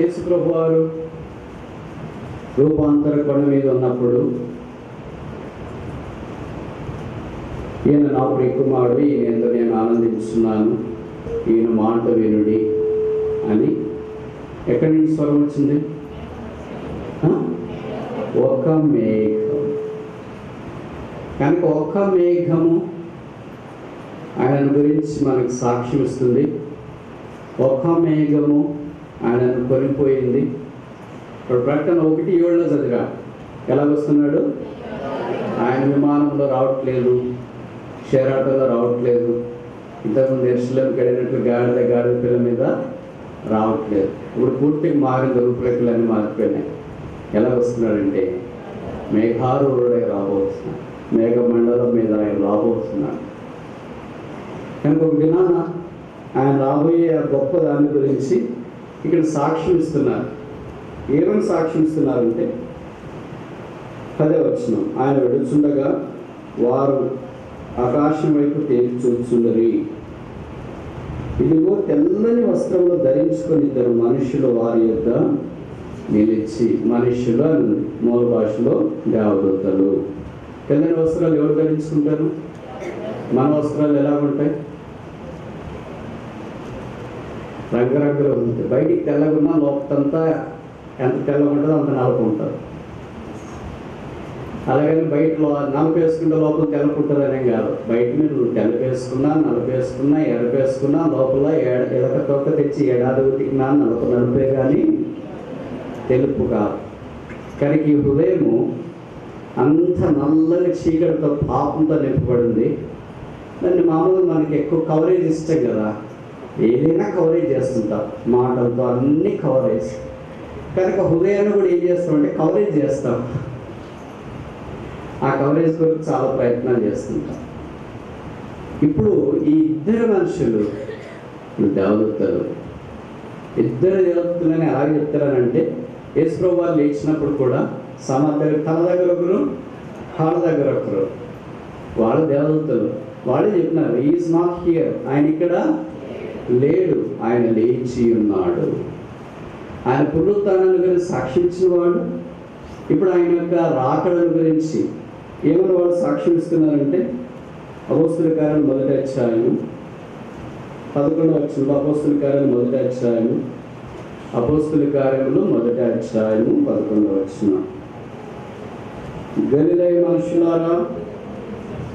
యేసు ప్రభువారు రూపాంతర కొండ మీద ఉన్నప్పుడు ఈయన నా ప్రియ కుమారుడు, ఈయన ఎందు నేను ఆనందిస్తున్నాను, ఈయన మాట వినుడి అని ఎక్కడి నుంచి స్వరం వచ్చింది? ఒక మేఘం. కనుక ఒక మేఘము ఆయన గురించి మనకు సాక్ష్యం ఇస్తుంది. ఒక మేఘము ఆయనను కొనిపోయింది. ఇప్పుడు ప్రకటన 1:7 చదివా. ఎలా వస్తున్నాడు? ఆయన విమానంలో రావట్లేదు, షేరాటంలో రావట్లేదు, ఇంతకుముందు ఎరుసలేముకి వెళ్ళినట్లు గాడిద పిల్ల మీద రావట్లేదు. ఇప్పుడు పూర్తిగా మారిన రూపురేఖలన్నీ మారిపోయినాయి. ఎలా వస్తున్నాడంటే మేఘారూఢుడై రాబోతున్నాడు, మేఘమండలం మీద ఆయన రాబోతున్నాడు. కనుక ఒక దినాన ఆయన రాబోయే ఆ గొప్ప దాని గురించి ఇక్కడ సాక్ష్యం ఇస్తున్నారు. ఏమని సాక్ష్యం ఇస్తున్నారంటే 10వ వచనం, ఆయన వెడుచుండగా వారు ఆకాశం వైపు తేల్చి చూచుండరి, ఇదిగో తెల్లని వస్త్రములు ధరించుకొని 2 మనుషులు వారి యొద్ద నిలిచి. మనుషులు అని మూల భాషలో దేవదూతలు. తెల్లని వస్త్రాలు ఎవరు ధరించుకుంటారు? మన వస్త్రాలు ఎలా ఉంటాయి? రంగురంగులు ఉంటాయి. బయటికి తెల్లగున్నా లోపలంతా ఎంత తెల్లగా ఉంటుందో అంత నలుపుంటారు. అలాగని బయట నలుపేసుకుంటే లోపల తెల్లకుంటుంది అనేం కాదు. బయట మీరు తెల్లపేసుకున్నా, నలుపేసుకున్నా, ఎర్రపేసుకున్నా లోపల ఎడక తొక్క తెచ్చి ఏడాది ఉతికినా నలుపే కానీ తెలుపు కాదు. కానీ ఈ హృదయము అంత నల్లని చీకటితో పాపంతో నింపబడింది. దాన్ని మామూలుగా మనకి ఎక్కువ కవరేజ్ ఇష్టం కదా, ఏదైనా కవరేజ్ చేస్తుంటాం, మాటలతో అన్నీ కవరేజ్. కనుక హృదయాన్ని కూడా ఏం చేస్తామంటే కవరేజ్ చేస్తాం. ఆ కవరేజ్ కొరకు చాలా ప్రయత్నాలు చేస్తుంటాం. ఇప్పుడు ఈ 2 మనుషులు దేవదూతలు, 2 దేవదూతలని ఎలా చెప్తారనంటే యేసు ప్రభువు వారు లేచినప్పుడు కూడా తల దగ్గర ఒకరు, కాళ్ళ దగ్గర ఒకరు, వాళ్ళు దేవదూతలు. వాళ్ళే చెప్పినారు, ఈజ్ నాట్ హియర్, ఆయన ఇక్కడ లేడు, ఆయన లేచి ఉన్నాడు. ఆయన పునరుత్థానాన్ని గురించి సాక్షించిన వాడు. ఇప్పుడు ఆయన యొక్క రాకడల గురించి ఏమని వాళ్ళు సాక్ష్యం ఇస్తున్నారంటే అపోస్తుల కార్యాలు 1వ అధ్యాయము 11వ వచనంలో, అపోస్తుల కార్యాలు 1వ అధ్యాయము, అపోస్తుల కార్యములు 1వ అధ్యాయము 11వ వచనం, గలిలయ మనుషులారా,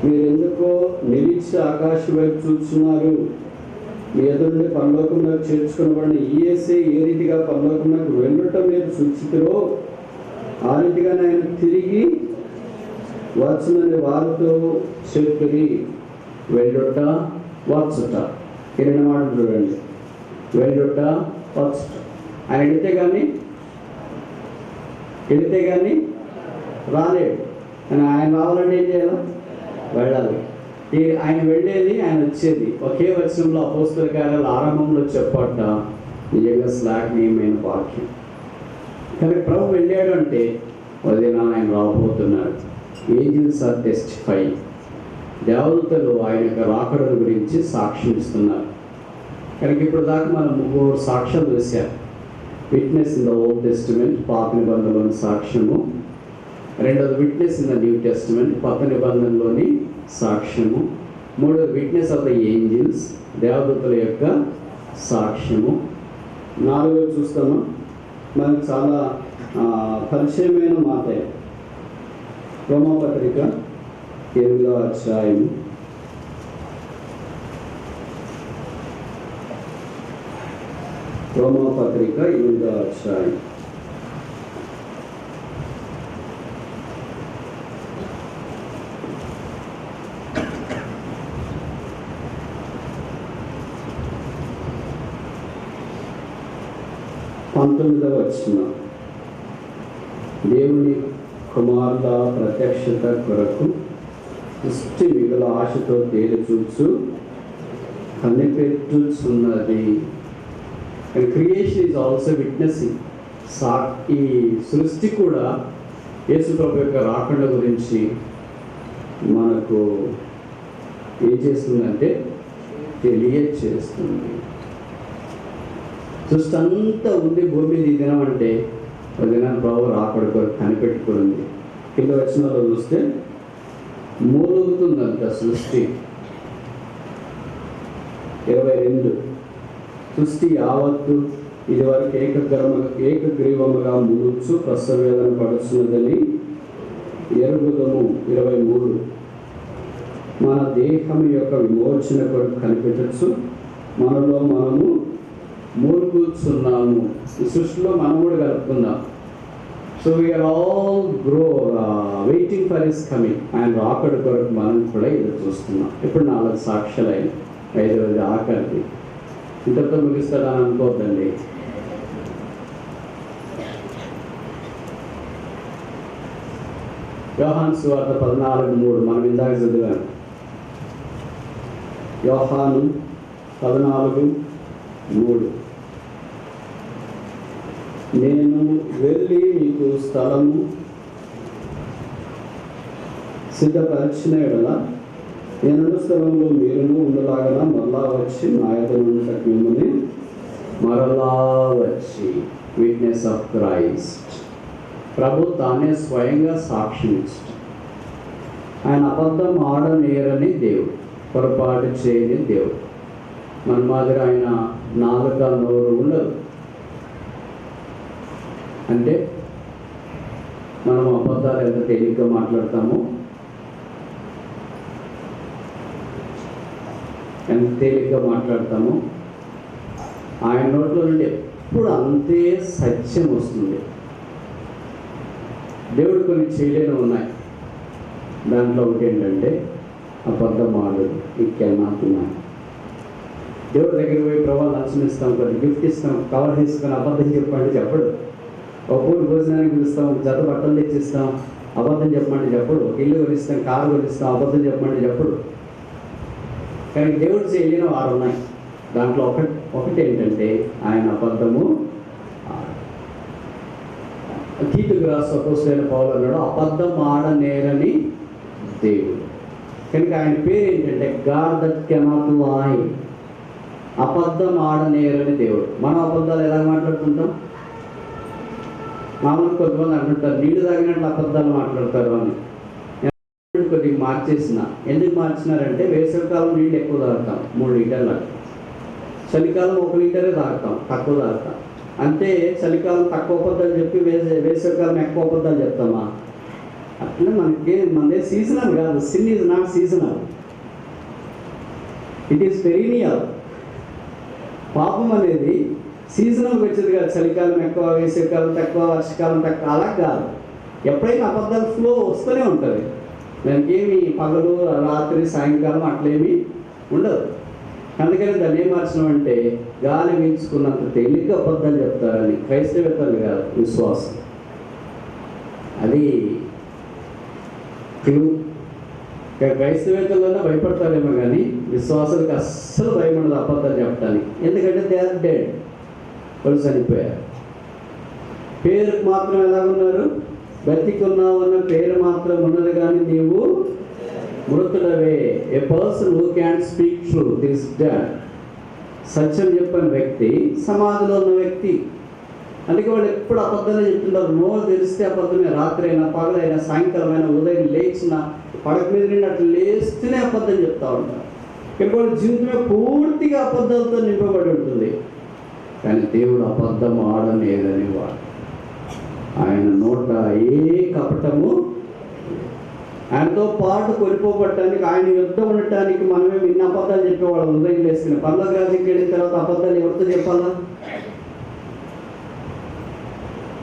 మీరెందుకో నిలిచి ఆకాశం వైపు చూస్తున్నారు? మీ ఎదురుండి పరలోకంలో చేర్చుకునబడిన యేసే ఏ రీతిగా పరలోకంలోకి వెళ్ళటం మీరు సూచితురో ఆ రీతిగానే ఆయన తిరిగి వచ్చునని వారితో చెప్పి. వెళ్ళుట, వచ్చుట, 2 మాటలు చూడండి. వెళ్ళుట, వచ్చుట. ఆయన వెళితే కానీ రాలేడు. కానీ ఆయన రావాలంటే ఏం చేయాలి? వెళ్ళాలి. ఆయన వెళ్ళేది, ఆయన వచ్చేది ఒకే వచనంలో అపోస్తుల కార్యాల ఆరంభంలో చెప్పట నిజంగా శ్లాఘనీయమైన వాక్యం. కానీ ప్రభు వెళ్ళాడు అంటే వదిన ఆయన రాబోతున్నాడు. ఏంజిల్స్ ఆర్ టెస్టిఫై, దేవదూతలు ఆయన యొక్క రాకడ గురించి సాక్ష్యం ఇస్తున్నారు. కనుక ఇప్పుడు దాకా మనం 3 సాక్ష్యాలు చూశారు. Witness in the old testament, పాత నిబంధనలోని సాక్ష్యము. 2వది witness in the new testament, కొత్త నిబంధనలోని సాక్ష్యము. 3వది విట్నెస్ ఆఫ్ ద ఏంజిల్స్, దేవదూతల యొక్క సాక్ష్యము. 4వది చూస్తాము, మనకు చాలా పరిచయమైన మాట, రోమాపత్రిక 8వ అధ్యాయం, రోమాపత్రిక 8వ అధ్యాయం 19వ వచనం, దేవుని కుమారుల ప్రత్యక్షత కొరకు సృష్టి మిగుల ఆశతో తేలిచూచు కనిపెట్టుచున్నది. Creation is also witnessing. ఈ సృష్టి కూడా యేసు ప్రభు యొక్క రాకడ గురించి మనకు ఏం చేస్తుందంటే తెలియచేస్తుంది. సృష్టి అంతా ఉంది భూమి మీద ఈ దినం అంటే ఒక దినాన్ని ప్రభు రాకడ కొరకు కనిపెట్టుకుంది. కింద వచనాల్లో చూస్తే మూలుగుతుందంట సృష్టి. 22 సృష్టి యావత్తు ఇది వరకు ఏకగ్రీవముగా మూలుచు ప్రసవేదన పడుతున్నదని ఎరుగుదము. 23 మన దేహం యొక్క విమోచన కొరకు కనిపెట్టచ్చు, మనలో మనము మూలుగుతున్నాము. ఈ సృష్టిలో మనం కూడా కలుపుకుందాం. So we are all waiting for his coming. ఆయన రాకడ కొరకు మనం కూడా ఎదురు చూస్తున్నాం. ఇప్పుడు 4 సాక్ష్యాలైన 5వ ఆఖరిది. ఇంతతో ముగిస్తాడని అనుకోవద్దండి. యోహాను సువార్త 14:3 మనం ఇందాక చదివాను. యోహాను 14:3 నేను వెళ్ళి మీకు స్థలము సిద్ధపరిచిన ఎడల నేనున్న స్థలంలో మీరును ఉండలాగన మరలా వచ్చి నా యొద్ద నుండి మిమ్మల్ని మరలా వచ్చి. Witness of Christ. ప్రభు తానే స్వయంగా సాక్షి ఇచ్చాడు. ఆయన అబద్ధం ఆడనేరని దేవుడు, పొరపాటు చేయని దేవుడు. మన మాదిరి ఆయన నాలుక నోరు ఉండదు. అంటే మనం అబద్ధాలు ఎంత తేలిగ్గా మాట్లాడతామో, ఎంత తేలిగ్గా మాట్లాడతామో ఆయన నోట్లో నుండి ఎప్పుడు అంతే సత్యం వస్తుంది. దేవుడు కొన్ని చేయలేని ఉన్నాయి. దాంట్లో ఒకటి ఏంటంటే అబద్ధం ఆడదు. ఇక్కడున్నాయి. దేవుడి దగ్గర పోయి ప్రభావం లంచం ఇస్తాం, కొద్ది గిఫ్ట్ ఇస్తాం, కవర్ తీసుకొని అబద్ధం చెప్పండి చెప్పడు. ఒక పూట భోజనానికి పిలుస్తాం, జత బట్టలు తెచ్చిస్తాం, అబద్ధం చెప్పమంటే చెప్పడు. ఇల్లు కొనిస్తాం, కారు కొనిస్తాం, అబద్ధం చెప్పమంటే చెప్పడు. కానీ దేవుడు చేయలేని వారు ఉన్నాయి. దాంట్లో ఒకటి ఏంటంటే ఆయన అబద్ధము. తీతుకు రాసి అపోస్తలుడైన పౌలు అన్నాడు, అబద్ధం ఆడనేరని దేవుడు. కనుక ఆయన పేరు ఏంటంటే గాడ్ దట్ కెనాట్ లై. అబద్ధం ఆడనేరని దేవుడు. మనం అబద్ధాలు ఎలా మాట్లాడుతుంటాం? మామూలు కొంతమంది అంటుంటారు నీళ్ళు తాగినట్లు అబద్ధాలు మాట్లాడతారు అని. కొద్దిగా మార్చేసిన. ఎందుకు మార్చినారంటే వేసవికాలం నీళ్ళు ఎక్కువ తాగుతాం, 3 లీటర్లు. చలికాలం 1 లీటరే తాగుతాం, తక్కువ తాగుతాం. అంటే చలికాలం తక్కువ అబద్ధాలు చెప్పి వేసవికాలం ఎక్కువ అబద్ధాలు చెప్తామా? అట్లా మనదే సీజనల్ కాదు. Sin is not seasonal, it is perennial. పాపం అనేది సీజనల్కి వచ్చేది కాదు. చలికాలం ఎక్కువ, వేసవికాలం తక్కువ, వర్షకాలం తక్కువ, అలా కాదు. ఎప్పుడైనా అబద్ధాల ఫ్లో వస్తూనే ఉంటుంది. దానికి ఏమి పగలు రాత్రి సాయంకాలం అట్లేమి ఉండదు. అందుకని దాన్ని ఏం మార్చినామంటే గాలి వీల్చుకున్నంత తేలిగ్గా అబద్ధాలు చెప్తారని. క్రైస్తవేత్తలు కాదు, విశ్వాసం. అది క్లూ. క్రైస్తవేత్తలన్నా భయపడతారేమో కానీ విశ్వాసాలకు అస్సలు భయపడదు అబద్ధాలు చెప్పడానికి. ఎందుకంటే దే ఆర్ డెడ్. వాళ్ళు చనిపోయారు. పేరుకు మాత్రం ఎలాగున్నారు? బ్రతికున్నావు అన్న పేరు మాత్రం ఉన్నది, కానీ నీవు మృతుడవే. A person who can speak truth is dead. సత్యం చెప్పని వ్యక్తి సమాధిలో ఉన్న వ్యక్తి. అందుకే వాళ్ళు ఎప్పుడు అబద్ధాలు చెప్తుంటారు. నోరు తెలిస్తే అబద్ధమే. రాత్రి అయినా, పగలైనా, సాయంకాలం అయినా, ఉదయం లేచిన పడక మీద నుండి అట్లా లేస్తూనే అబద్ధం చెప్తూ ఉంటారు. ఇప్పుడు జీవితమే పూర్తిగా అబద్ధాలతో నింపబడి ఉంటుంది. కానీ దేవుడు అబద్ధం ఆడనేదని వాడు. ఆయన నోట ఏ కపటము. ఆయనతో పాటు కొనిపోబట్టడానికి, ఆయన యుద్ధం ఉండటానికి మనమే ఇన్ని అబద్ధాలు చెప్పేవాళ్ళం. ఉదయం వేసుకుని పర్లోక రాజ్యానికి వెళ్ళిన తర్వాత అబద్ధాలు ఎవరితో చెప్పాలా?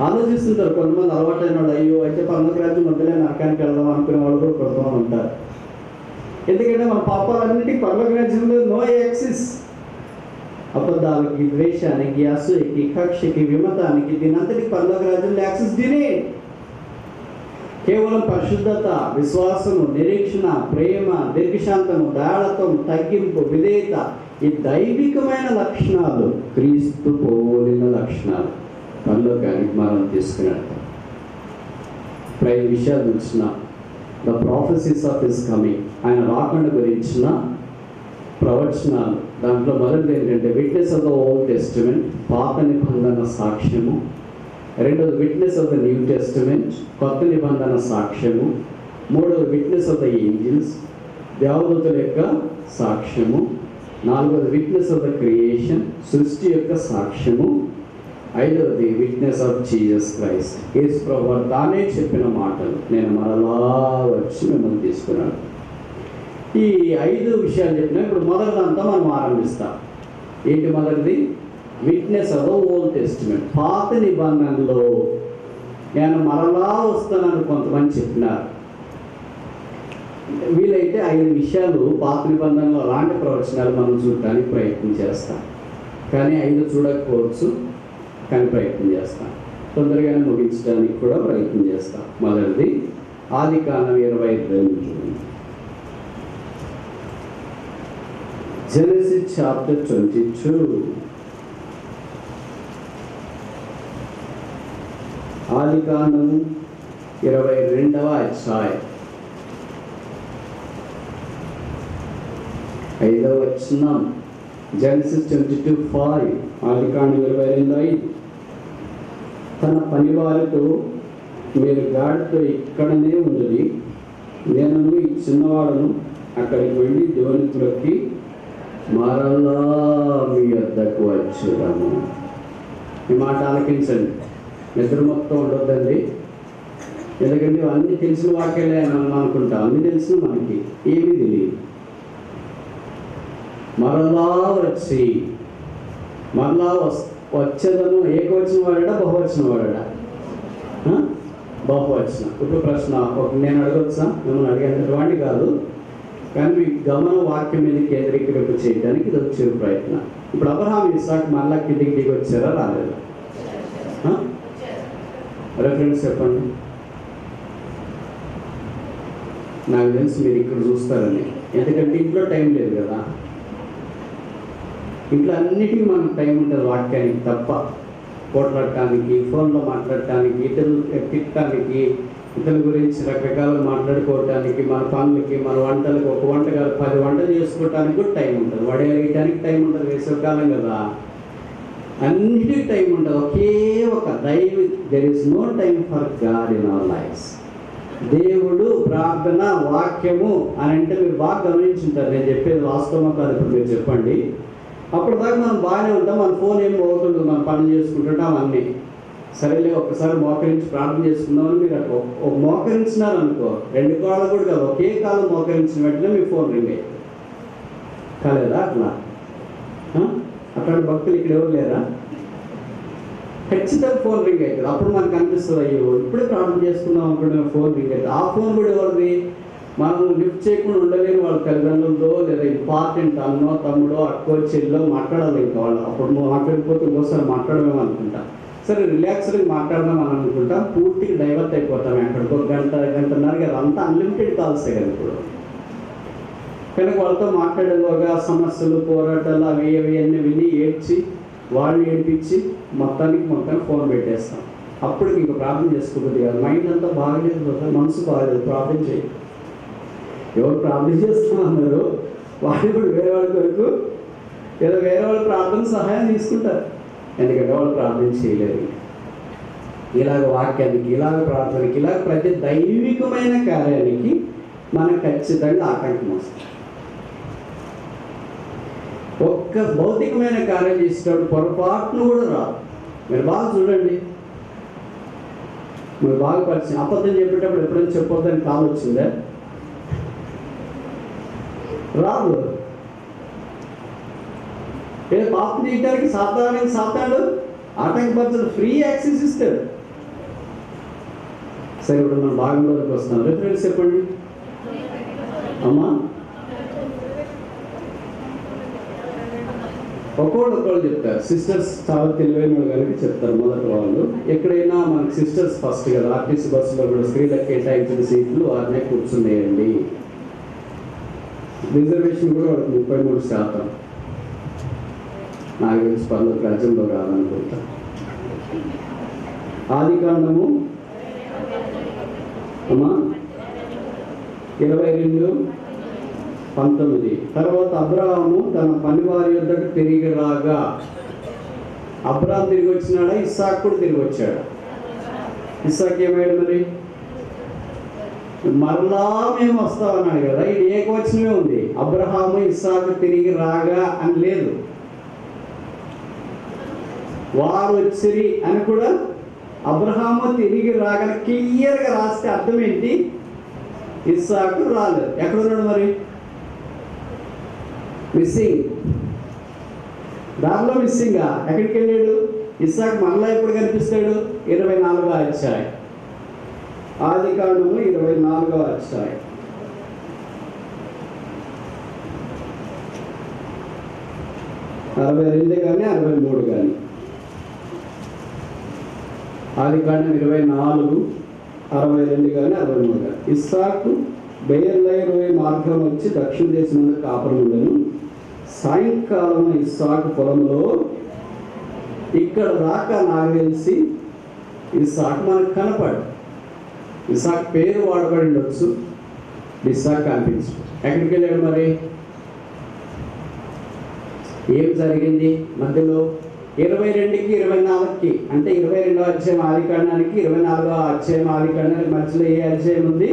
ఆలోచిస్తుంటారు కొంతమంది అలవాటైన వాళ్ళు. అయ్యో అయితే పర్లోక రాజ్యం వద్దలే, నరకానికి వెళ్దాం అనుకునే వాళ్ళు కూడా కొడతామని ఉంటారు. ఎందుకంటే మన పాపాలన్నిటికీ పర్లోక రాజ్యంలో నో యాక్సెస్. అబద్ధాలకి, ద్వేషానికి, అసూయకి, కక్షకి, విమతానికి, దీనంతటికి పరలోక రాజ్యంలో యాక్సెస్ డినైడ్. కేవలం పరిశుద్ధత, విశ్వాసము, నిరీక్షణ, ప్రేమ, దీర్ఘశాంతము, దయాళత్వం, తగ్గింపు, విధేయత, ఈ దైవికమైన లక్షణాలు, క్రీస్తు పోలిన లక్షణాలు పరలోకానికి మనం తీసుకున్నాడు. ఇప్పుడు 5 విషయాలు చూసిన the prophecies of his coming. ఆయన రాకుండా గురించిన ప్రవచనాలు, దాంట్లో మొదటిది ఏంటంటే witness of the old testament, పాత నిబంధన సాక్ష్యము. రెండోది witness of the new testament, కొత్త నిబంధన సాక్ష్యము. మూడవది విట్నెస్ ఆఫ్ ద ఏంజిల్స్, దేవదూతల యొక్క సాక్ష్యము. నాలుగవది విట్నెస్ ఆఫ్ ద క్రియేషన్, సృష్టి యొక్క సాక్ష్యము. ఐదవది విట్నెస్ ఆఫ్ జీసస్ క్రైస్ట్, యేసు ప్రభువు తానే చెప్పిన మాటలు, నేను మరలా వచ్చి మిమ్మల్ని తీసుకున్నాను. ఈ 5 విషయాలు చెప్పినా ఇప్పుడు మొదటిదంతా మనం ఆరంభిస్తాం. ఏంటి మొదటిది? Witness of the old testament. పాత నిబంధనలో నేను మరలా వస్తానని కొంతమంది చెప్పినారు. వీలైతే 5 విషయాలు పాత నిబంధనలో అలాంటి ప్రవచనాలు మనం చూడటానికి ప్రయత్నం చేస్తాం. కానీ 5 చూడకపోవచ్చు, కానీ ప్రయత్నం చేస్తాం. తొందరగానే ముగించడానికి కూడా ప్రయత్నం చేస్తాం. మొదటిది ఆదికాండం 22. Genesis chapter 22. ఆదికాండము 22వ అధ్యాయం 5వ వచనం. Genesis 22:5. ఆదికాండం 22:5. తన పనివారితో, మీరు గాడితో ఇక్కడనే ఉన్నది, నేను ఈ చిన్నవాడను అక్కడికి వెళ్ళి దేవునిలోకి మరలా మీ వద్దకు వచ్చుదాము. ఈ మాట ఆలకించండి, నిద్ర మొత్తం ఉండొద్దండి. ఎందుకంటే అన్నీ తెలిసిన వాక్యాలే మనం అనుకుంటాం, అన్నీ తెలిసిన మనకి ఏమీ తెలియదు. మరలా వచ్చి, మరలా వచ్చేదను ఏకవచనం వాడా బహువచనం వాడా? బహువచనం. ఇప్పుడు ప్రశ్న నేను అడగవచ్చా? మిమ్మల్ని అడిగేటటువంటి కాదు, కానీ మీ గమన వాక్యం మీద కేంద్రీకరింప చేయడానికి ఇది వచ్చే ప్రయత్నం. ఇప్పుడు అబ్రహాం ఇస్సాకు మళ్ళా కిందికి దిగి వచ్చారా రాలేదా? రెఫరెన్స్ చెప్పండి. నాకు తెలిసి మీరు ఇక్కడ చూస్తారని, ఎందుకంటే ఇంట్లో టైం లేదు కదా. ఇంట్లో అన్నిటికీ మనకు టైం ఉంటుంది వాక్యానికి తప్ప. పోట్లాడటానికి, ఫోన్లో మాట్లాడటానికి, ఇతరులు తిట్టడానికి, ఇతరుల గురించి రకరకాలుగా మాట్లాడుకోవటానికి, మన పనులకి, మన వంటలకి, ఒక వంట కాదు 10 వంటలు చేసుకోవటానికి కూడా టైం ఉంటుంది. వడేయడానికి టైం ఉంటుంది, వేసవికాలం కదా, అన్నిటికీ టైం ఉంటుంది. ఒకే ఒక there is no time for God in our lives. దేవుడు, ప్రార్థన, వాక్యము అని అంటే మీరు బాగా గమనించుంటారు. నేను చెప్పేది వాస్తవమా కాదు ఇప్పుడు మీరు చెప్పండి. అప్పుడు దాకా మనం బాగానే ఉంటాం, మన ఫోన్ ఏం పోతుంది, మనం పనులు చేసుకుంటుంటాం అన్నీ. సరేలే ఒక్కసారి మోకరించి ప్రార్థన చేసుకుందామని మీరు అట్లా మోకరించినారు అనుకో, 2 కాళ్ళు కూడా కాదు, ఒకే కాలం మోకరించిన వెంటనే మీ ఫోన్ రింగ్ అయ్యింది కాలేదా? అట్లా అట్లాంటి భక్తులు ఇక్కడ ఎవరు లేరా? ఖచ్చితంగా ఫోన్ రింగ్ అవుతుంది. అప్పుడు మనకు అనిపిస్తుంది, అయ్యో ఇప్పుడే ప్రార్థన చేసుకుందాం అనుకుంటే ఫోన్ రింగ్ అవుతుంది. ఆ ఫోన్ కూడా ఎవరిది? మనం లిఫ్ట్ చేయకుండా ఉండలేని వాళ్ళ తల్లిదండ్రులతో, లేదా ఇంపార్టెంట్ అన్నో, తమ్ముడో, అక్కో, చెల్లో మాట్లాడాలి. ఇంకా వాళ్ళు అప్పుడు మాట్లాడిపోతే ఇంకోసారి మాట్లాడమేమో అనుకుంటా. సరే రిలాక్స్గా మాట్లాడదాం అని అనుకుంటాం, పూర్తిగా డైవర్ట్ అయిపోతాం. ఎక్కడికో గంటన్నర కదా, అంతా అన్లిమిటెడ్ కాల్సే కదా ఇప్పుడు. కనుక వాళ్ళతో మాట్లాడేలోగా సమస్యలు, పోరాటాలు అవి అన్నీ విని ఏడ్చి, వాళ్ళు ఏడిపించి మొత్తానికి ఫోన్ పెట్టేస్తాం. అప్పుడు ఇంకా ప్రార్థన చేసుకోబోద్ది కదా. మైండ్ అంతా బాగలేదు కదా, మనసు బాగలేదు, ప్రార్థన చేయి. ఎవరు ప్రార్థన చేస్తామన్నారు వాళ్ళు కూడా వేరే వాళ్ళ కొరకు ఏదో వేరే వాళ్ళ ప్రార్థన సహాయం తీసుకుంటారు. ఎందుకంటే వాళ్ళు ప్రార్థన చేయలేరు. ఇలాగ వాక్యానికి, ఇలాగ ప్రార్థనకి, ఇలాగ ప్రతి దైవికమైన కార్యానికి మనకు ఖచ్చితంగా ఆటంకం వస్తుంది. ఒక్క భౌతికమైన కార్యం చేసేటప్పుడు పొరపాటును కూడా రాదు. మీరు బాగా చూడండి, మీరు బాగా పరిచయం. అబద్ధం చెప్పేటప్పుడు ఎప్పుడైనా చెప్పొద్దని కాల్ వచ్చిందా? రాదు. ఏదో పాపం చేయడానికి సాతాడు ఆటంకపరచడు, ఫ్రీ యాక్సెస్ ఇస్తాడు. సరే ఇప్పుడు మనం భాగంలోకి వస్తాం. రిఫరెన్స్ చెప్పండి అమ్మా. ఒక్కొక్కళ్ళు చెప్తారు. సిస్టర్స్ చాలా తెలివైన వాళ్ళు కనుక చెప్తారు. మొదటి వాళ్ళు ఎక్కడైనా మనకి సిస్టర్స్ ఫస్ట్ కదా. ఆర్టీసీ బస్సులో కూడా స్త్రీలకు కేటాయించిన సీట్లు వారినే కూర్చునేయండి. రిజర్వేషన్ కూడా వాళ్ళకి 33%. నాకు తెలిసి పనులు రాజ్యంలో కాదనుకుంటా. ఆదికాండము అమ్మా 22 19. తర్వాత అబ్రాహాము తన పనివారి యొద్దకు తిరిగి రాగా, అబ్రాహాం తిరిగి వచ్చినాడా? ఇస్సాకు కూడా తిరిగి వచ్చాడు. ఇస్సాకు ఏమయ్యాడు మరి? మరలా మేము వస్తామన్నాడు కదా. ఇది ఏకవచనమే ఉంది. అబ్రహాము ఇస్సాకు తిరిగి రాగా అని లేదు. వారు వచ్చిరి అని కూడా అబ్రహాము తిరిగి రాగా క్లియర్గా రాస్తే అర్థం ఏంటి? ఇస్సాకు రాలేదు. ఎక్కడున్నాడు మరి? మిస్సింగ్. దానిలో మిస్సింగా. ఎక్కడికి వెళ్ళాడు? ఇస్సాకు మరలా ఎప్పుడు కనిపిస్తాడు? 24వ అధ్యాయం, ఆదికాండము 24వ అధ్యాయం. అరవై 62 కానీ 63 కానీ. ఆదికాండం 24, 62 కానీ 63 కానీ. ఇస్సాకు బెయేర్లై మార్గం వచ్చి దక్షిణ దేశం నుండి కాపురం ఉండను. సాయంకాలం ఇస్సాకు పొలంలో ఇక్కడ దాకా నాకు తెలిసి ఇస్సాకు మనకు కనపడు. ఇస్సాకు పేరు వాడబడి ఉండొచ్చు, ఇస్సాకు కనిపించు. ఎక్కడికి వెళ్ళాడు మరి? ఏం జరిగింది మధ్యలో? 22కి 24కి, అంటే 22వ అధ్యాయం ఆదికాండానికి 24వ అధ్యాయం ఆదికాండానికి మధ్యలో ఏ అధ్యాయం ఉంది?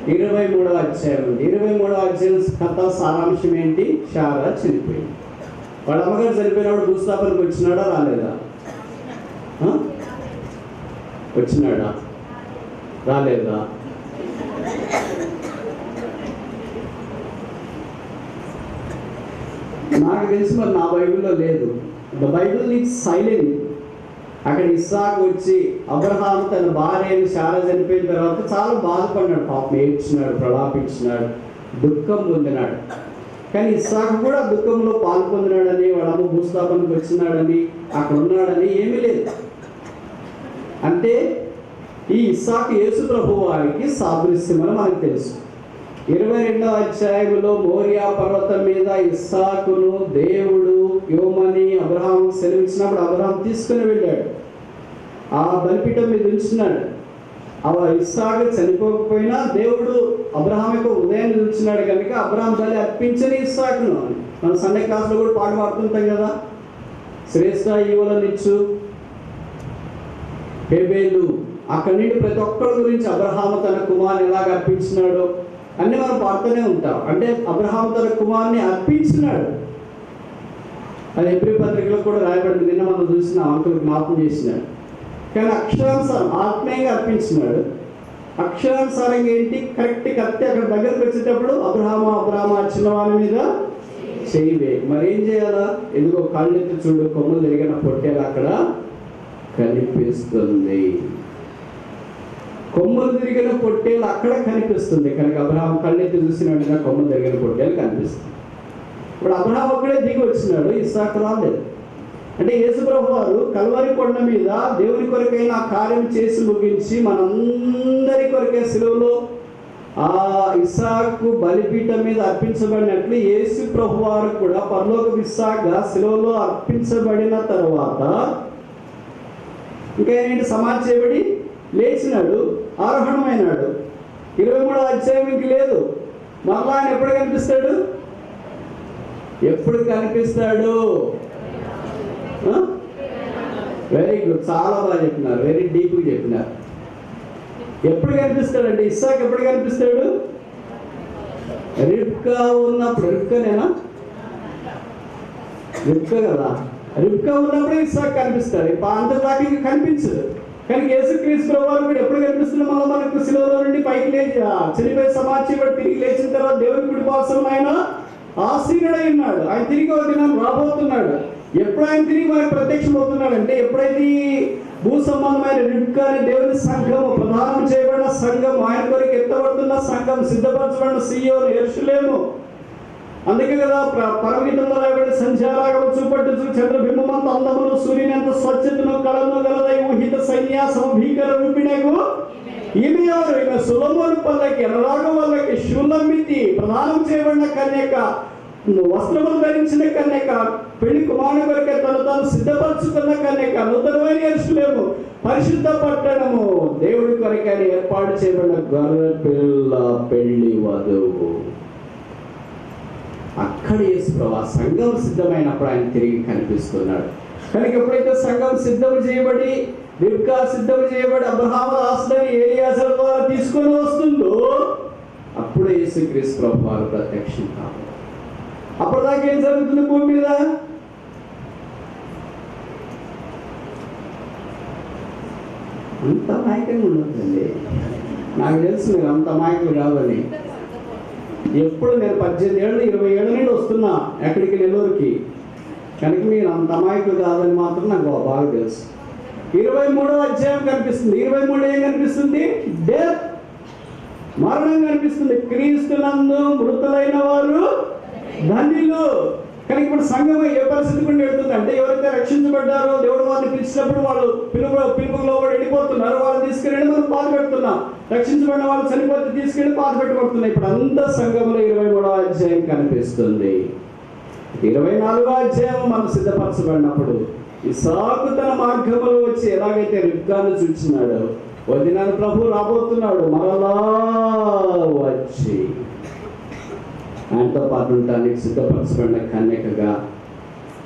23వ అధ్యాయం ఉంది. 23వ అధ్యాయం కథ సారాంశం ఏంటి? శారా చనిపోయింది. వాళ్ళ అమ్మగారు చనిపోయినప్పుడు భూస్థాపనకు వచ్చినాడా రాలేదా? వచ్చినాడా రాలేదా? నాకు తెలిసి మరి నా బైబిల్లో లేదు. The Bible is silent. అక్కడ ఇస్సాకు వచ్చి అబ్రహాం తన భార్య అయిన శారా చనిపోయిన తర్వాత చాలా బాధపడినాడు, పాపం ఏడ్చినాడు, ప్రలాపించినాడు, దుఃఖం పొందినాడు. కానీ ఇస్సాకు కూడా దుఃఖంలో పాల్పొందినాడని, వాడమ్మ భూస్థాపనకు వచ్చినాడని, అక్కడ ఉన్నాడని ఏమీ లేదు. అంటే ఈ ఇస్సాకు యేసు ప్రభు వారికి సాదృశ్యమని మనకు తెలుసు. 22వ అధ్యాయంలో మోరియా పర్వతం మీద ఇస్సాకును దేవుడు యోమని అబ్రహాం సెలవిచ్చినప్పుడు అబ్రహాం తీసుకుని వెళ్ళాడు. ఆ బలిపీఠం మీద ఉంచినాడు. ఇస్సాకు చనిపోకపోయినా దేవుడు అబ్రహాం యొక్క ఉదయాన్ని ఉంచినాడు కనుక అబ్రహాం బలి అర్పించని ఇస్సాకును. మనం సండే క్లాస్లో కూడా పాట పాడుతుంటాం కదా, శ్రేష్ఠ ఈవలనిచ్చు హేబేలు. అక్కడి నుండి ప్రతి ఒక్కరి గురించి అబ్రహాము తన కుమారుని ఎలాగ అర్పించినాడో అన్నీ మనం పాడుతూనే ఉంటాం. అంటే అబ్రహాము తన కుమారుని అర్పించినాడు. అది హెబ్రీ పత్రికలో కూడా రాయబడింది. నిన్న మనం చూసిన అంకులు జ్ఞాపకం చేసినాడు. కానీ అక్షరానుసారం ఆత్మీయంగా అర్పించినాడు. అక్షరానుసారంగా ఏంటి? కరెక్ట్ కత్తి అక్కడ దగ్గరకు వచ్చేటప్పుడు అబ్రహామా చిన్నవాని మీద చేయవే. మరి ఏం చేయాలా? ఎందుకో కళ్ళెత్తి చూడు, కొమ్ములు తిరిగిన పొట్టేలు అక్కడ కనిపిస్తుంది. కొమ్ములు తిరిగిన పొట్టేలు అక్కడ కనిపిస్తుంది కనుక అబ్రహాం కళ్ళెత్తి చూసిన వెంటనే కొమ్ములు తిరిగిన పొట్టేలు కనిపిస్తుంది. ఇప్పుడు అబ్రహాం ఒక్కడే దిగి వచ్చినాడు, ఇస్సాకు రాలేదు. అంటే యేసుప్రభు వారు కల్వరి కొండ మీద దేవుని కొరకైన ఆ కార్యం చేసి ముగించి మనందరి కొరకే సిలువలో ఆ ఇస్సాకు బలిపీఠం మీద అర్పించబడినట్లు యేసు ప్రభు వారు కూడా పరలోక ఇస్సాకుగా సిలువలో అర్పించబడిన తర్వాత ఇంకా ఏంటి? సమాధి చేయబడి లేచినాడు, ఆరోహణమైనాడు. 23వ అధ్యాయం ఇంక లేదు. మరలా ఆయన ఎప్పుడు కనిపిస్తాడు? ఎప్పుడు కనిపిస్తాడు? వెరీ గుడ్, చాలా బాగా చెప్పినారు, వెరీ డీప్గా చెప్పినారు. ఎప్పుడు కనిపిస్తాడంటే ఇస్సాకు ఎప్పుడు కనిపిస్తాడు? రిబ్కా ఉన్నప్పుడు. రిబ్కానేనా? రిబ్కా కదా. రిబ్కా ఉన్నప్పుడు ఇస్సాకు కనిపిస్తాడు. అంతదాకా ఇంక కనిపించదు. కానీ యేసుక్రీస్తు ప్రభువు కూడా ఎప్పుడు కనిపిస్తున్నాం? మళ్ళీ మనకు శిలువలో నుండి పైకి లేచి చనిపోయి సమాధి తిరిగి లేచిన తర్వాత దేవుని కుడి పార్శ్వమున ఆయన ఆసీనుడై ఉన్నాడు. ఆయన తిరిగి ఒక దినం రాబోతున్నాడు. ఎప్పుడు ఆయన తిరిగి మనకు ప్రత్యక్షమవుతున్నాడు అంటే ఎప్పుడైతే భూ సంబంధమైన రిబ్కాని దేవుని సంఘము, ప్రదానం చేయబడిన సంఘం, ఆయన కొరకు ఎత్తబడుతున్న సంఘం, సిద్ధపరచబడిన సీయోను యెరూషలేము. అందుకే కదా పరమగీతంలో రాయబడి సంధ్యారాగము చూపట్టు చంద్రబింబమంత అందమును సూర్యునంత స్వచ్ఛతను కళను గలదై ఊహిత సన్యాసం భీకర రూపిణకు ఈమె ఎవరు? ఈమె సులభోని పల్లకి ఎర్రరాగం వల్లకి శూలమితి ప్రదానం చేయబడిన కన్యక, వస్త్రములు ధరించిన కన్యక, పెళ్లి కుమారుని కొరకే తాను సిద్ధపరచుకున్న కన్యక, నూతనమైన యెరూషలేము, పరిశుద్ధ పట్టణము, దేవుడి కొరకని ఏర్పాటు చేయబడిన గొర్రె పిల్ల పెళ్లి వధువు. అక్కడ యేసు ప్రభు ఆ సంఘం సిద్ధమైనప్పుడు ఆయన తిరిగి కనిపిస్తున్నాడు. కనుక ఎప్పుడైతే సంఘం సిద్ధం చేయబడి, రిబ్కా సిద్ధం చేయబడి, అబ్రహాము రాసులని ఏలియాజరు ద్వారా తీసుకొని వస్తుందో అప్పుడు యేసుక్రీస్తు ప్రభు వారు ప్రత్యక్షం కావాలి. అప్పటిదాకా ఏం జరుగుతుంది భూమి మీద? అంత అమాయకంగా ఉండదండి. నాకు తెలుసు మీరు అంత అమాయకులు కాదని. ఎప్పుడు నేను 18 ఏళ్ళు 20 ఏళ్ళ నుండి వస్తున్నా ఎక్కడికి, నెల్లూరుకి. కనుక మీరు అంత అమాయకులు కాదని మాత్రం నాకు బాగా తెలుసు. 23వ అధ్యాయం కనిపిస్తుంది. 23 ఏం కనిపిస్తుంది? డెత్, మరణం కనిపిస్తుంది. క్రీస్తునందు మృతులైన వారు ధన్యులు. కానీ ఇప్పుడు సంఘం ఏ పరిస్థితి గుండా వెళ్తుంది అంటే, ఎవరైతే రక్షించబడ్డారో దేవుడు వారిని పిలిచినప్పుడు వాళ్ళు పిలుపులో వెళ్ళిపోతున్నారు, వాళ్ళు తీసుకెళ్ళి మనం పాలు పెడుతున్నాం. రక్షించబడిన వాళ్ళు చనిపోతే తీసుకెళ్ళి పాలు పెట్టబడుతున్నాయి. ఇప్పుడు అంత సంఘంలో 23వ అధ్యాయం కనిపిస్తుంది. 24వ అధ్యాయం మనం సిద్ధపరచబడినప్పుడు ఇస్సాకు తన మార్గంలో వచ్చి ఎలాగైతే రిబ్కాను చూచినాడో, వదినాను ప్రభు రాబోతున్నాడు మరలా వచ్చి ఆయనతో పాటు ఉండటానికి సిద్ధపరచబడిన కన్యకగా,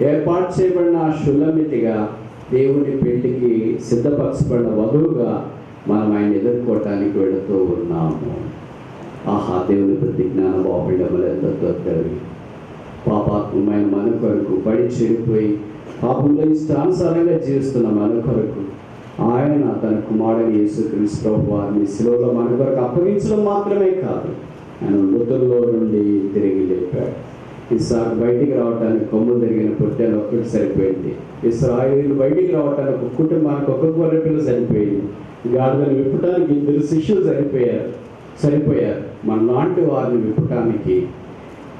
ఏర్పాటు చేయబడిన శులమితిగా, దేవుని పెళ్లికి సిద్ధపరచబడిన వధువుగా మనం ఆయన ఎదుర్కోవటానికి వెళుతూ ఉన్నాము. ఆహా, దేవుని ప్రతి జ్ఞాన బాహుళ్యములు ఎంతో దొరికారు. పాపాత్మమైన మన కొరకు పడి చెడిపోయి పాపంలో ఇష్టానుసారంగా జీవిస్తున్న మన కొరకు ఆయన తన కుమారుడు యేసుక్రీస్తు ప్రభు వారిని శిలువలో మన కొరకు అప్పగించడం మాత్రమే కాదు, ఆయన మృతుల్లో నుండి తిరిగి లేపాడు. ఇస్సాకు బయటికి రావడానికి కొమ్ము తిరిగిన పొట్టేలు ఒక్కటి సరిపోయింది. ఇశ్రాయేలు బయటికి రావడానికి ఒక కుటుంబానికి ఒక గొర్రె పిల్ల సరిపోయింది. గాడిదను విప్పటానికి 2 శిష్యులు సరిపోయారు. మన లాంటి వారిని విప్పటానికి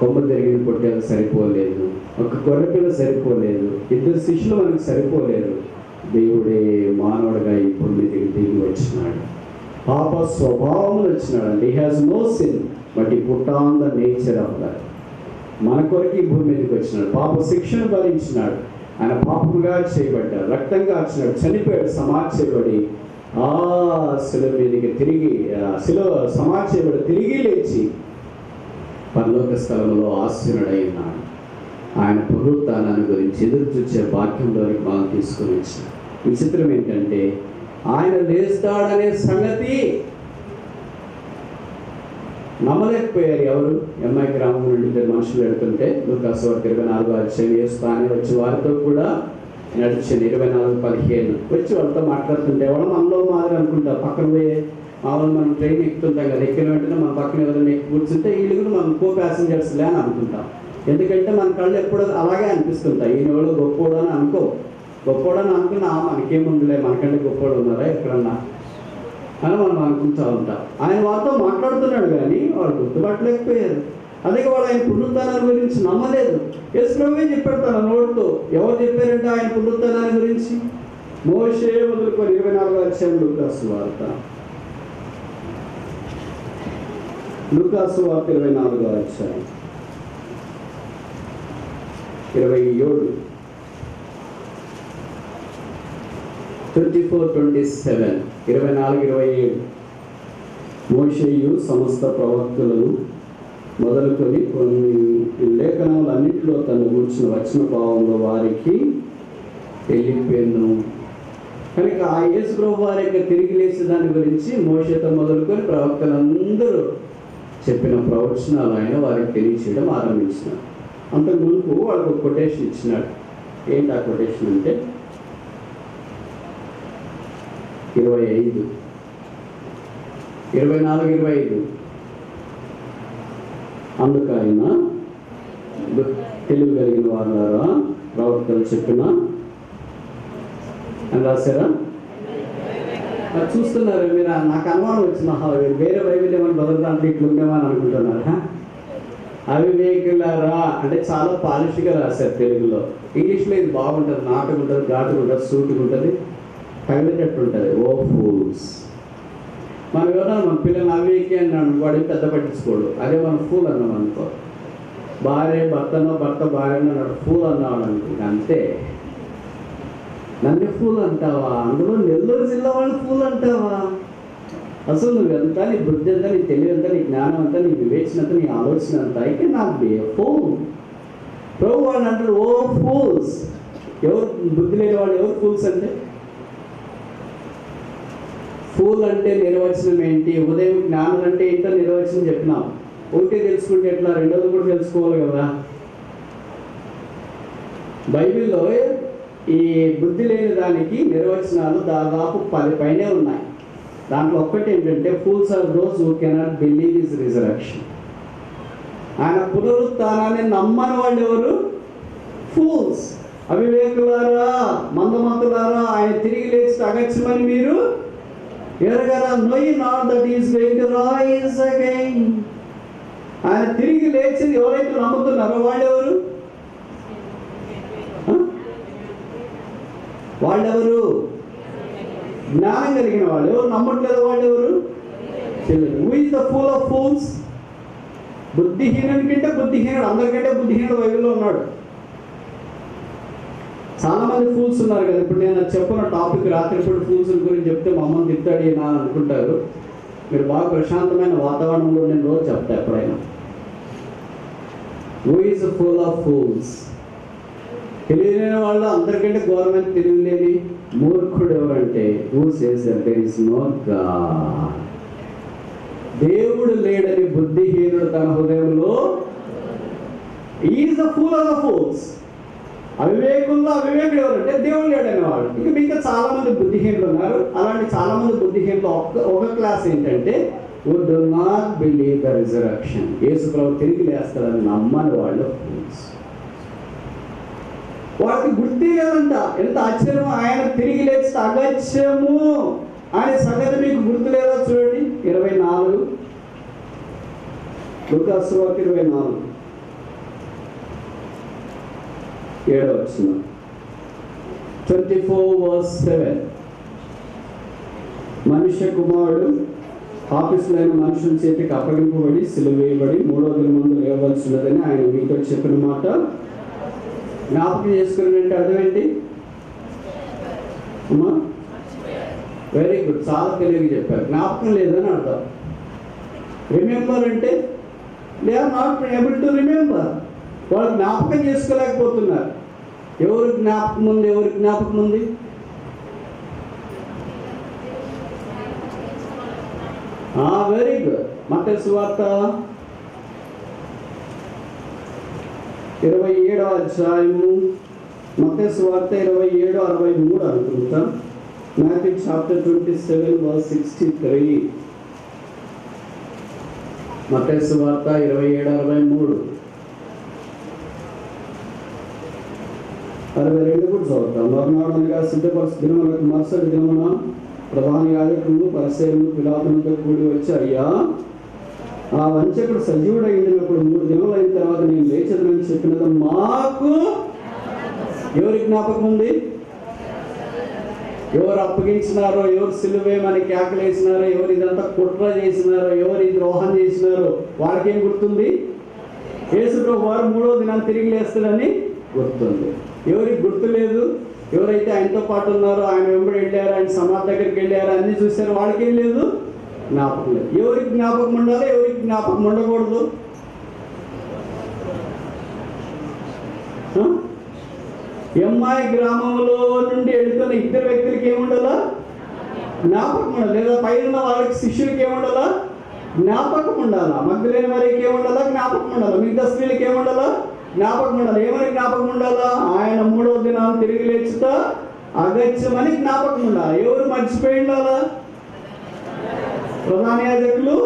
కొమ్ము తిరిగిన పొట్టేలు సరిపోలేదు, ఒక గొర్రె పిల్ల సరిపోలేదు, 2 శిష్యులు మనకు సరిపోలేదు. దేవుడే మానవుడిగా ఈ భూమి మీదకి దిగి వచ్చినాడు. పాప స్వభావం వచ్చినాడు. He has no sin but he put on the nature of that. మన కొరకు ఈ భూమి మీదకి వచ్చినాడు. పాప శిక్షను భరించినాడు. ఆయన పాపముగా చేయబడ్డాడు, రక్తంగా వచ్చినాడు, చనిపోయాడు, సమార్చేయబడి ఆ శిలువ మీదకి తిరిగి సమార్చేయబడి తిరిగి లేచి పరలోక స్థలంలో ఆసీనుడై ఉన్నాడు. ఆయన పునరుత్థానాన్ని గురించి ఎదురు చూసే భాగ్యంలోనికి మనం తీసుకుని వచ్చినాడు. విచిత్రం ఏంటంటే, ఆయన లేస్తాడనే సంగతి నమ్మలేకపోయారు ఎవరు. ఎంఐ గ్రామం నుండి 2 మనుషులు వెళ్తుంటే లూకాసు వార్త 24వ అధ్యాయం యేసుతానే వచ్చి వారితో కూడా నడిచాను. 24:15 వచ్చి వాళ్ళతో మాట్లాడుతుంటే వాళ్ళు మనలో మాదిరి అనుకుంటారు. పక్కన పోయే మామూలు మనం ట్రైన్ ఎక్కుతుంటాం కదా, ఎక్కిన వెంటనే మన పక్కన ఎవరైనా ఎక్కి కూర్చుంటే వీళ్ళు కూడా మనం కో ప్యాసింజర్స్లే అని అనుకుంటాం. ఎందుకంటే మన కళ్ళు ఎప్పుడు అలాగే అనిపిస్తుంటాయి. ఈయన ఎవరు గొప్పోడు అని గొప్పోడని అనుకున్నా మనకేముందిలే, మనకంటే గొప్పోడు ఉన్నారా ఎక్కడన్నా అని మనం అనుకుంటూ ఉంటాం. ఆయన వాళ్ళతో మాట్లాడుతున్నాడు కానీ వాళ్ళు గుర్తుపట్టలేకపోయారు. అందుకే వాళ్ళు ఆయన పునరుత్థానాన్ని గురించి నమ్మలేదు. యేసు ప్రభువే చెప్పాడు తన నోటితో. ఎవరు చెప్పారంటే ఆయన పునరుత్థానాన్ని గురించి? మోషే మొదలుకొని 24వ అధ్యాయం లూకాసు వార్త 24వ అధ్యాయం 27 24:27 24:27 మోషేయు సమస్త ప్రవక్తలను మొదలుకొని కొన్ని లేఖనాలన్నింటిలో తను కూర్చున్న వచ్చిన భావంలో వారికి వెళ్ళిపోయాను. కనుక ఆ యేసు ప్రభు వారి యొక్క తిరిగి లేచి దాని గురించి మోషేతో మొదలుకొని ప్రవక్తలందరూ చెప్పిన ప్రవచనాలు ఆయన వారికి తెలియచేయడం ఆరంభించినాడు. అంతకు ముందు వాళ్ళకు ఒక కొటేషన్ ఇచ్చినాడు. ఏంటి ఆ కొటేషన్ అంటే 25 24:25 అందుకు ఆయన తెలివి కలిగిన వారు ప్రవక్తలు చెప్పిన అని రాశారా? అది చూస్తున్నారు మీరు. నాకు అనుమానం వచ్చింది, వేరే బైబిల్ ఏమని బదులుదాంట్లో ఇట్లుండేమని అనుకుంటున్నారా? అవివేకులారా అంటే చాలా పాలిష్గా రాశారు తెలుగులో. ఇంగ్లీష్లో ఇది బాగుంటుంది, నాటుకు ఉంటుంది, ఘాటుకు ఉంటుంది, సూటుకు ఉంటుంది, తగిలేటట్టు ఉంటుంది. ఓ ఫూల్స్. మనం ఎవరన్నా మన పిల్లల్ని అవివేకి అన్నాడు, వాడిని పెద్ద పట్టించుకోడు. అదే మనం ఫూల్ అన్నాం అనుకో, భార్య భర్తనో భర్త భార్యనో అన్నాడు, ఫూల్ అన్నాడు అనుకో, అంతే. నన్ను ఫూల్ అంటావా? అందులో నెల్లూరు జిల్లా వాళ్ళు ఫూల్ అంటావా? అసలు నువ్వెంత, నీ బుద్ధి ఎంత, నీ తెలివి ఎంత, నీ జ్ఞానం ఎంత, నీ వివేచన ఎంత, నీ ఆలోచన ఎంత, I can not be a fool. ప్రభు వాళ్ళు అంటారు, ఓ ఫూల్స్. ఎవరు బుద్ధి లేని వాళ్ళు? ఎవరు ఫూల్స్ అంటే? ఫూల్ అంటే నిర్వచనం ఏంటి? ఉదయం జ్ఞానం అంటే ఏంటో నిర్వచనం చెప్పినాం. ఒకటే తెలుసుకుంటే ఎట్లా, రెండోది కూడా తెలుసుకోవాలి కదా. బైబిల్లో ఈ బుద్ధి లేని దానికి నిర్వచనాలు దాదాపు 10 పైనే ఉన్నాయి. దాంట్లో ఒక్కటి ఏంటంటే, fools are those who cannot believe his resurrection. ఆయన పునరుత్థానాన్ని నమ్మని వాళ్ళు ఎవరు? ఫూల్స్. అవివేకులారా, మందమతులారా, ఆయన తిరిగి లేచి అగత్యమని మీరు ఎరగరా? Knowing not that he is going to rise again. ఆయన తిరిగి లేచింది ఎవరైతే నమ్ముతున్నారో వాళ్ళెవరు? వాళ్ళెవరు? జ్ఞానం కలిగిన వాళ్ళు. ఎవరు నమ్మట్లేదు? వాళ్ళెవరు? Who is the fool of fools? బుద్ధిహీనుడి కంటే బుద్ధిహీనుడు, అందరికంటే బుద్ధిహీనుడు బైబిల్లో ఉన్నాడు. చాలా మంది ఫూల్స్ ఉన్నారు కదా. ఇప్పుడు నేను చెప్పిన టాపిక్ రాత్రిపూట ఫూల్స్ గురించి చెప్తే మా అమ్మని తిట్టాడు ఈయన అనుకుంటారు. మీరు బాగా ప్రశాంతమైన వాతావరణంలో నేను రోజు చెప్తా ఎప్పుడైనా. Who is fool of fools? తెలియలేని వాళ్ళు, అందరికంటే ఘోరమైన తెలియలేని మూర్ఖుడు ఎవరంటే, who says that there is no God. దేవుడు లేడని బుద్ధిహీనుడు తన హృదయంలో, is the fool of the fools. అవివేకుల్లో అవివేకుడు ఎవరంటే దేవుడు లేడని వాడు. ఇంకా మిగతా చాలా మంది బుద్ధిహీనులు ఉన్నారు. అలాంటి చాలా మంది బుద్ధిహీనులు ఒక క్లాస్ ఏంటంటే, who do not believe the resurrection. యేసు ప్రభు తిరిగి లేస్తాడని నమ్మని వాళ్ళు ఫూల్స్. వాడికి గుర్తే లేదంట. ఎంత ఆశ్చర్యం! ఆయన తిరిగి లేచి అగత్యము అనే సంగతి మీకు గుర్తు లేదా? చూడండి 24, లూకాసు సువార్త 24 7వ వచనం. 24:7. మనుష్య కుమారుడు ఆఫీసులైన మనుషుల చేతికి అప్పగింపబడి సిలువ వేయబడి 3వ దినమందు లేవవలసినదని ఆయన మీతో చెప్పిన మాట జ్ఞాపకం చేసుకుని అంటే అర్థం ఏంటి అమ్మా? వెరీ గుడ్, చాలా తెలివిగా చెప్పారు. జ్ఞాపకం లేదని అర్థం. రిమెంబర్ అంటే they are not able to remember. వాళ్ళు జ్ఞాపకం చేసుకోలేకపోతున్నారు. ఎవరు జ్ఞాపకం ఉంది? ఎవరి జ్ఞాపకం ఉంది? Very good. మత్తయి సువార్త 27వ అధ్యాయము, మత్తయి సువార్త 27:63 అనుకుంటా. Matthew chapter 27:63. మత్తయి సువార్త 27:63. 62 కూడా చదువుతాం. మరునాడు అనగా సిద్ధపరచు దినములకు మరుసటి దినమున ప్రధాన యాజకులు పరిసయ్యులు పిలాతునితో కూడి వచ్చి, అయ్యా, ఆ వంచకుడు సజీవుడై ఉండినప్పుడు 3 దినములు అయిన తర్వాత నేను లేచదని చెప్పినది మాకు ఎవరి జ్ఞాపకం ఉంది? ఎవరు అప్పగించినారో, ఎవరు సిలువేమని కేకలేసినారో, ఎవరు ఇదంతా కుట్ర చేసినారో, ఎవరు ఇది ద్రోహం చేసినారో వాళ్ళకేం గుర్తుంది? యేసు ప్రభు వారు 3వ దినాన్ని తిరిగి లేస్తాడని గుర్తుంది. ఎవరికి గుర్తు లేదు? ఎవరైతే ఆయనతో పాటు ఉన్నారో, ఆయన వెంబడి వెళ్ళారు, ఆయన సమాధి దగ్గరికి వెళ్ళారు, అన్ని చూశారు, వాళ్ళకేం లేదు? జ్ఞాపకం లేదు. ఎవరికి జ్ఞాపకం ఉండాలి, ఎవరికి జ్ఞాపకం ఉండకూడదు? ఎమ్మాయి గ్రామంలో నుండి వెళుతున్న 2 వ్యక్తులకి ఏముండాలా? జ్ఞాపకం ఉండాలి. లేదా పైన వాళ్ళకి శిష్యులకి ఏముండాలా? జ్ఞాపకం ఉండాలా. మగ్ధులేని వారికి ఏముండాలా? జ్ఞాపకం ఉండాలా. మిగతా స్త్రీలకి ఏముండాలా? జ్ఞాపకం ఉండాలి. ఏమని జ్ఞాపకం ఉండాలా? ఆయన 3వ దినాన్ని తిరిగి లేచుతా అగత్యమని జ్ఞాపకం ఉండాలి. ఎవరు మర్చిపోయి ఉండాలా? ప్రధాన యాజకులు,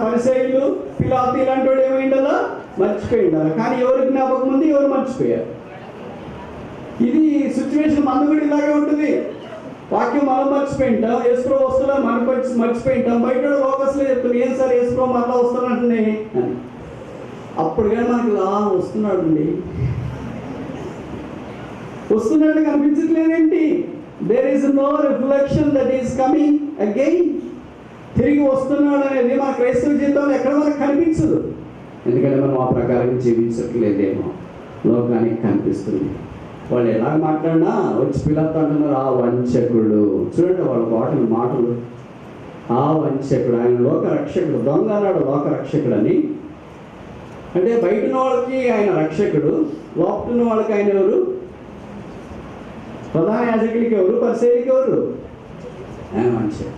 పరిసయ్యులు, పిలాతు ఇలాంటి వాడు ఏమై ఉండాలా? మర్చిపోయి ఉండాలి. కానీ ఎవరి జ్ఞాపకం ఉంది? ఎవరు మర్చిపోయారు? ఇది సిచ్యువేషన్ మన కూడా ఇలాగే ఉంటుంది. వాక్యం మనం మర్చిపోయింటాం, యేసుప్రభు వస్తున్నాం మనకు మర్చిపోయింటాం. బయట లోకస్లో చెప్తాం, ఏం సార్ యేసుప్రభు మరలా వస్తానంటే అని. అప్పుడు కానీ మనకి వస్తున్నాడు అండి, వస్తున్నట్టు కనిపించట్లేదేంటి? There is no reflection that is coming again. తిరిగి వస్తున్నాడు అనేది మన క్రైస్తవ జీవితంలో ఎక్కడ మనకు కనిపించదు. ఎందుకంటే మనం ఆ ప్రకారం జీవించట్లేదేమో, లోకానికి కనిపిస్తుంది. వాళ్ళు ఎలా మాట్లాడినా వచ్చి పిల్లలతో అంటున్నారు, ఆ వంచకుడు. చూడండి వాళ్ళ మాటలు ఆ వంచకుడు, ఆయన లోక రక్షకుడు. దొంగ అన్నాడు లోక రక్షకుడని. అంటే బయట ఉన్న వాళ్ళకి ఆయన రక్షకుడు, లోపల ఉన్న వాళ్ళకి ఆయన ఎవరు? ప్రధాన యాజకుడికి ఎవరు? పరిసయ్యులకి ఎవరు? ఆయన వంచకుడు.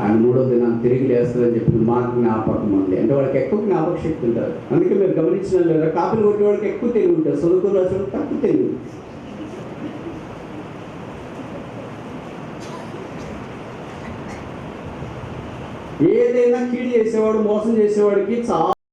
ఆయన 3వ దినాన్ని తిరిగి లేస్తుందని చెప్పి మాకు జ్ఞాపకం ఉంది. అంటే వాళ్ళకి ఎక్కువ జ్ఞాపక శక్తి ఉంటారు. అందుకే మీరు గమనించిన లేదా, కాపీలు కొట్టే వాళ్ళకి ఎక్కువ తెలివి ఉంటుంది, చదువుకున్న రాసిన తక్కువ తెలివి. ఏదైనా కీడు చేసేవాడు, మోసం చేసేవాడికి చాలా